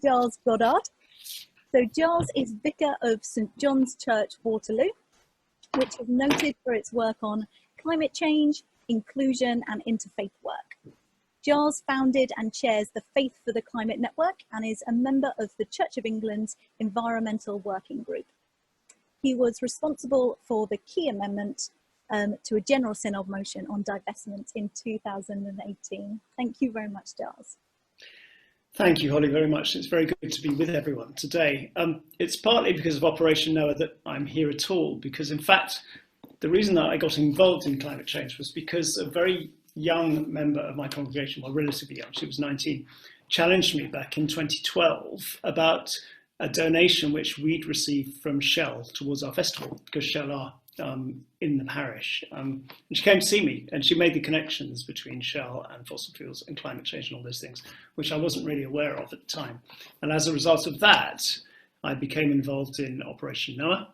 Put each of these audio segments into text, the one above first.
Giles Goddard. So Giles is Vicar of St John's Church, Waterloo, which is noted for its work on climate change, inclusion and interfaith work. Giles founded and chairs the Faith for the Climate Network and is a member of the Church of England's Environmental Working Group. He was responsible for the key amendment to a General Synod motion on divestment in 2018. Thank you very much, Giles. Thank you, Holly, very much. It's very good to be with everyone today. It's partly because of Operation Noah that I'm here at all, because in fact, the reason that I got involved in climate change was because a very young member of my congregation, well, relatively young, she was 19, challenged me back in 2012 about a donation which we'd received from Shell towards our festival, because Shell are in the parish. And she came to see me and she made the connections between Shell and fossil fuels and climate change and all those things, which I wasn't really aware of at the time. And as a result of that, I became involved in Operation Noah.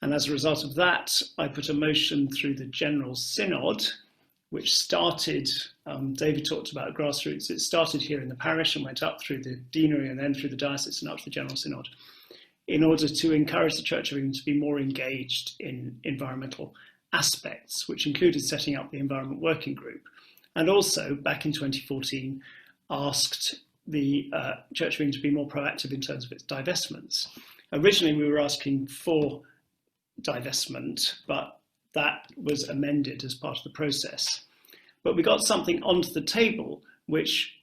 And as a result of that, I put a motion through the General Synod, which started, David talked about grassroots. It started here in the parish and went up through the deanery and then through the diocese and up to the General Synod, in order to encourage the Church of England to be more engaged in environmental aspects, which included setting up the Environment Working Group. And also, back in 2014, asked the Church of England to be more proactive in terms of its divestments. Originally, we were asking for divestment, but that was amended as part of the process. But we got something onto the table which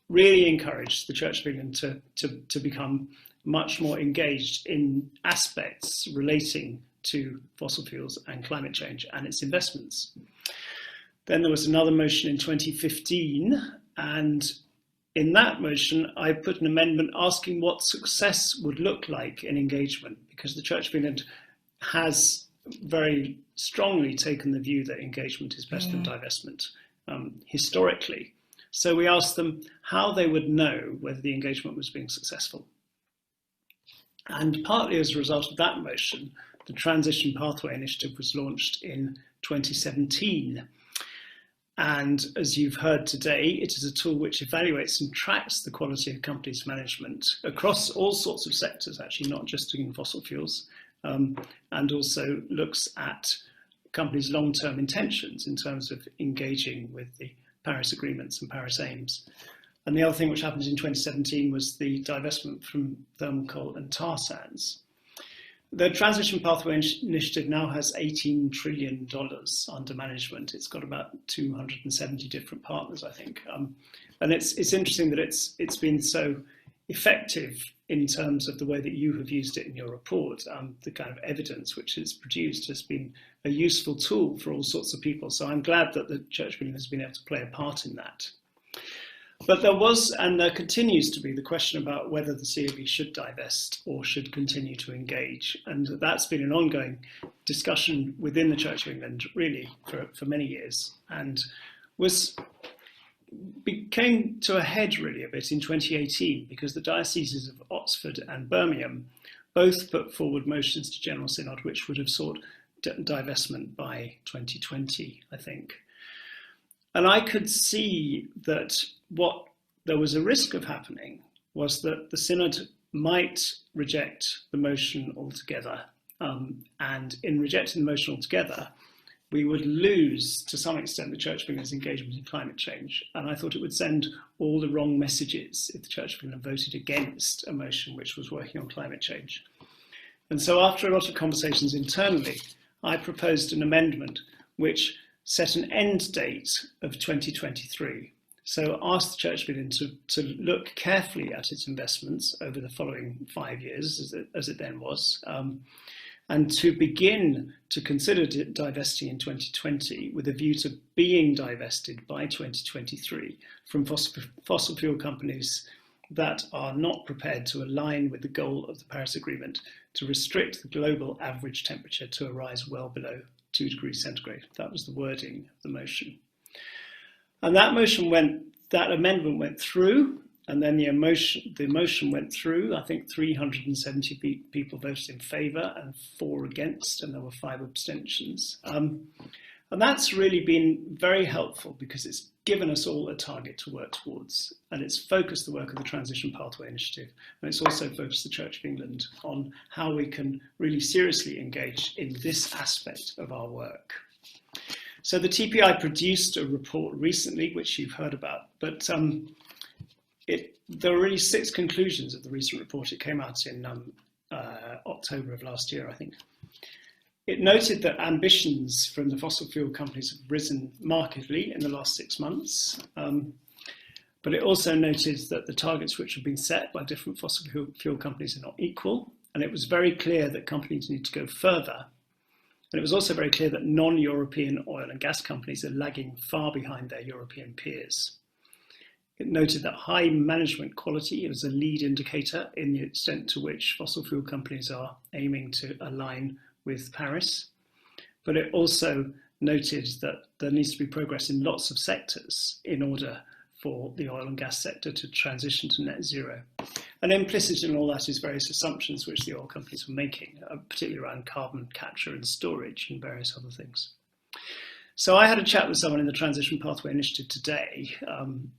really encouraged the Church of England to become much more engaged in aspects relating to fossil fuels and climate change and its investments. Then there was another motion in 2015, and in that motion I put an amendment asking what success would look like in engagement, because the Church of England has very strongly taken the view that engagement is better than divestment historically. So we asked them how they would know whether the engagement was being successful. And partly as a result of that motion, the Transition Pathway Initiative was launched in 2017. And as you've heard today, it is a tool which evaluates and tracks the quality of companies' management across all sorts of sectors, actually not just in fossil fuels, and also looks at companies' long-term intentions in terms of engaging with the Paris agreements and Paris aims. And the other thing which happened in 2017 was the divestment from thermal coal and tar sands. The Transition Pathway Initiative now has $18 trillion under management. It's got about 270 different partners, I think. And it's interesting that it's been so effective in terms of the way that you have used it in your report. The kind of evidence which it's produced has been a useful tool for all sorts of people. So I'm glad that the Church of England has been able to play a part in that. But there was, and there continues to be, the question about whether the COB should divest or should continue to engage. And that's been an ongoing discussion within the Church of England, really, for many years, and came to a head, really, a bit in 2018, because the dioceses of Oxford and Birmingham both put forward motions to General Synod, which would have sought divestment by 2020, I think. And I could see that what there was a risk of happening was that the Synod might reject the motion altogether. And in rejecting the motion altogether, we would lose, to some extent, the Church of England's engagement in climate change. And I thought it would send all the wrong messages if the Church of England voted against a motion which was working on climate change. And so after a lot of conversations internally, I proposed an amendment which set an end date of 2023. So asked the Church of England to look carefully at its investments over the following 5 years, as it then was, and to begin to consider divesting in 2020 with a view to being divested by 2023 from fossil fuel companies that are not prepared to align with the goal of the Paris Agreement to restrict the global average temperature to a rise well below 2 degrees centigrade. That was the wording of the motion. And that amendment went through, and then the motion went through. I think 370 people voted in favour and 4 against, and there were 5 abstentions. And And that's really been very helpful because it's given us all a target to work towards, and it's focused the work of the Transition Pathway Initiative, and it's also focused the Church of England on how we can really seriously engage in this aspect of our work. So the TPI produced a report recently, which you've heard about, but there are really 6 conclusions of the recent report. It came out in October of last year, I think. It noted that ambitions from the fossil fuel companies have risen markedly in the last 6 months, but it also noted that the targets which have been set by different fossil fuel companies are not equal, and it was very clear that companies need to go further. And it was also very clear that non-European oil and gas companies are lagging far behind their European peers. It noted that high management quality is a lead indicator in the extent to which fossil fuel companies are aiming to align with Paris, but it also noted that there needs to be progress in lots of sectors in order for the oil and gas sector to transition to net zero. And implicit in all that is various assumptions which the oil companies are making, particularly around carbon capture and storage and various other things. So I had a chat with someone in the Transition Pathway Initiative today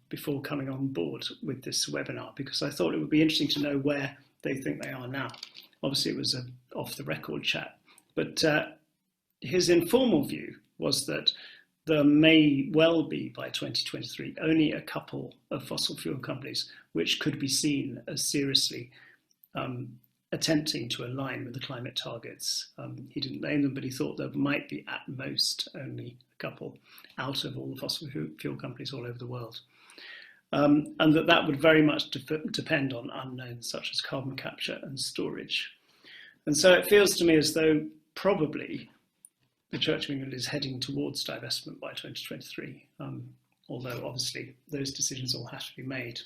before coming on board with this webinar, because I thought it would be interesting to know where they think they are now. Obviously it was an off-the-record chat. But his informal view was that there may well be, by 2023, only a couple of fossil fuel companies which could be seen as seriously attempting to align with the climate targets. He didn't name them, but he thought there might be at most only a couple out of all the fossil fuel companies all over the world. And that would very much depend on unknowns such as carbon capture and storage. And so it feels to me as though probably the Church of England is heading towards divestment by 2023, although obviously those decisions all have to be made.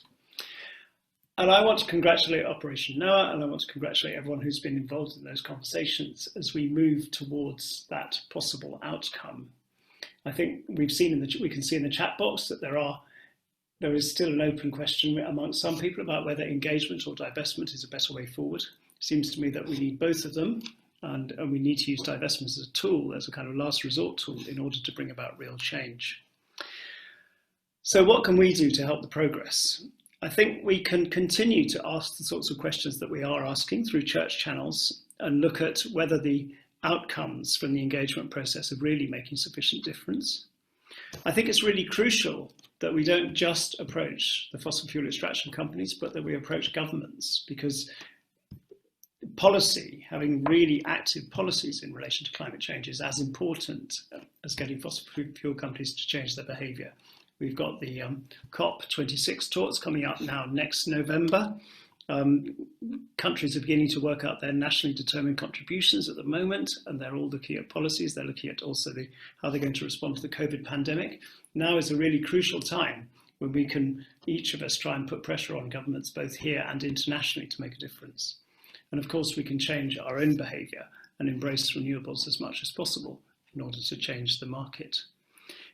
And I want to congratulate Operation Noah, and I want to congratulate everyone who's been involved in those conversations as we move towards that possible outcome. I think we can see in the chat box that there is still an open question amongst some people about whether engagement or divestment is a better way forward. It seems to me that we need both of them. And we need to use divestment as a tool, as a kind of last resort tool, in order to bring about real change. So what can we do to help the progress? I think we can continue to ask the sorts of questions that we are asking through church channels and look at whether the outcomes from the engagement process are really making sufficient difference. I think it's really crucial that we don't just approach the fossil fuel extraction companies, but that we approach governments, because policy, having really active policies in relation to climate change, is as important as getting fossil fuel companies to change their behaviour. We've got the COP26 talks coming up now next November. Countries are beginning to work out their nationally determined contributions at the moment, and they're all looking at policies. They're looking at also how they're going to respond to the COVID pandemic. Now is a really crucial time when we can, each of us, try and put pressure on governments both here and internationally to make a difference. And of course, we can change our own behaviour and embrace renewables as much as possible in order to change the market.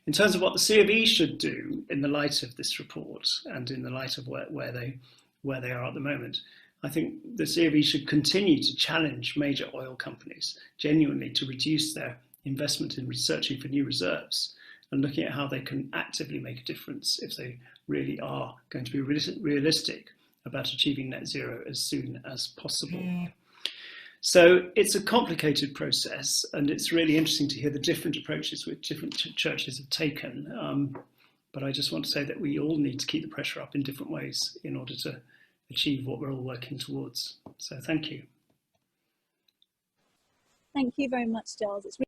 In terms of what the C of E should do in the light of this report and in the light of where they are at the moment, I think the C of E should continue to challenge major oil companies genuinely to reduce their investment in researching for new reserves and looking at how they can actively make a difference if they really are going to be realistic about achieving net zero as soon as possible. So it's a complicated process, and it's really interesting to hear the different approaches which different churches have taken. But I just want to say that we all need to keep the pressure up in different ways in order to achieve what we're all working towards. So thank you. Thank you very much, Giles. It's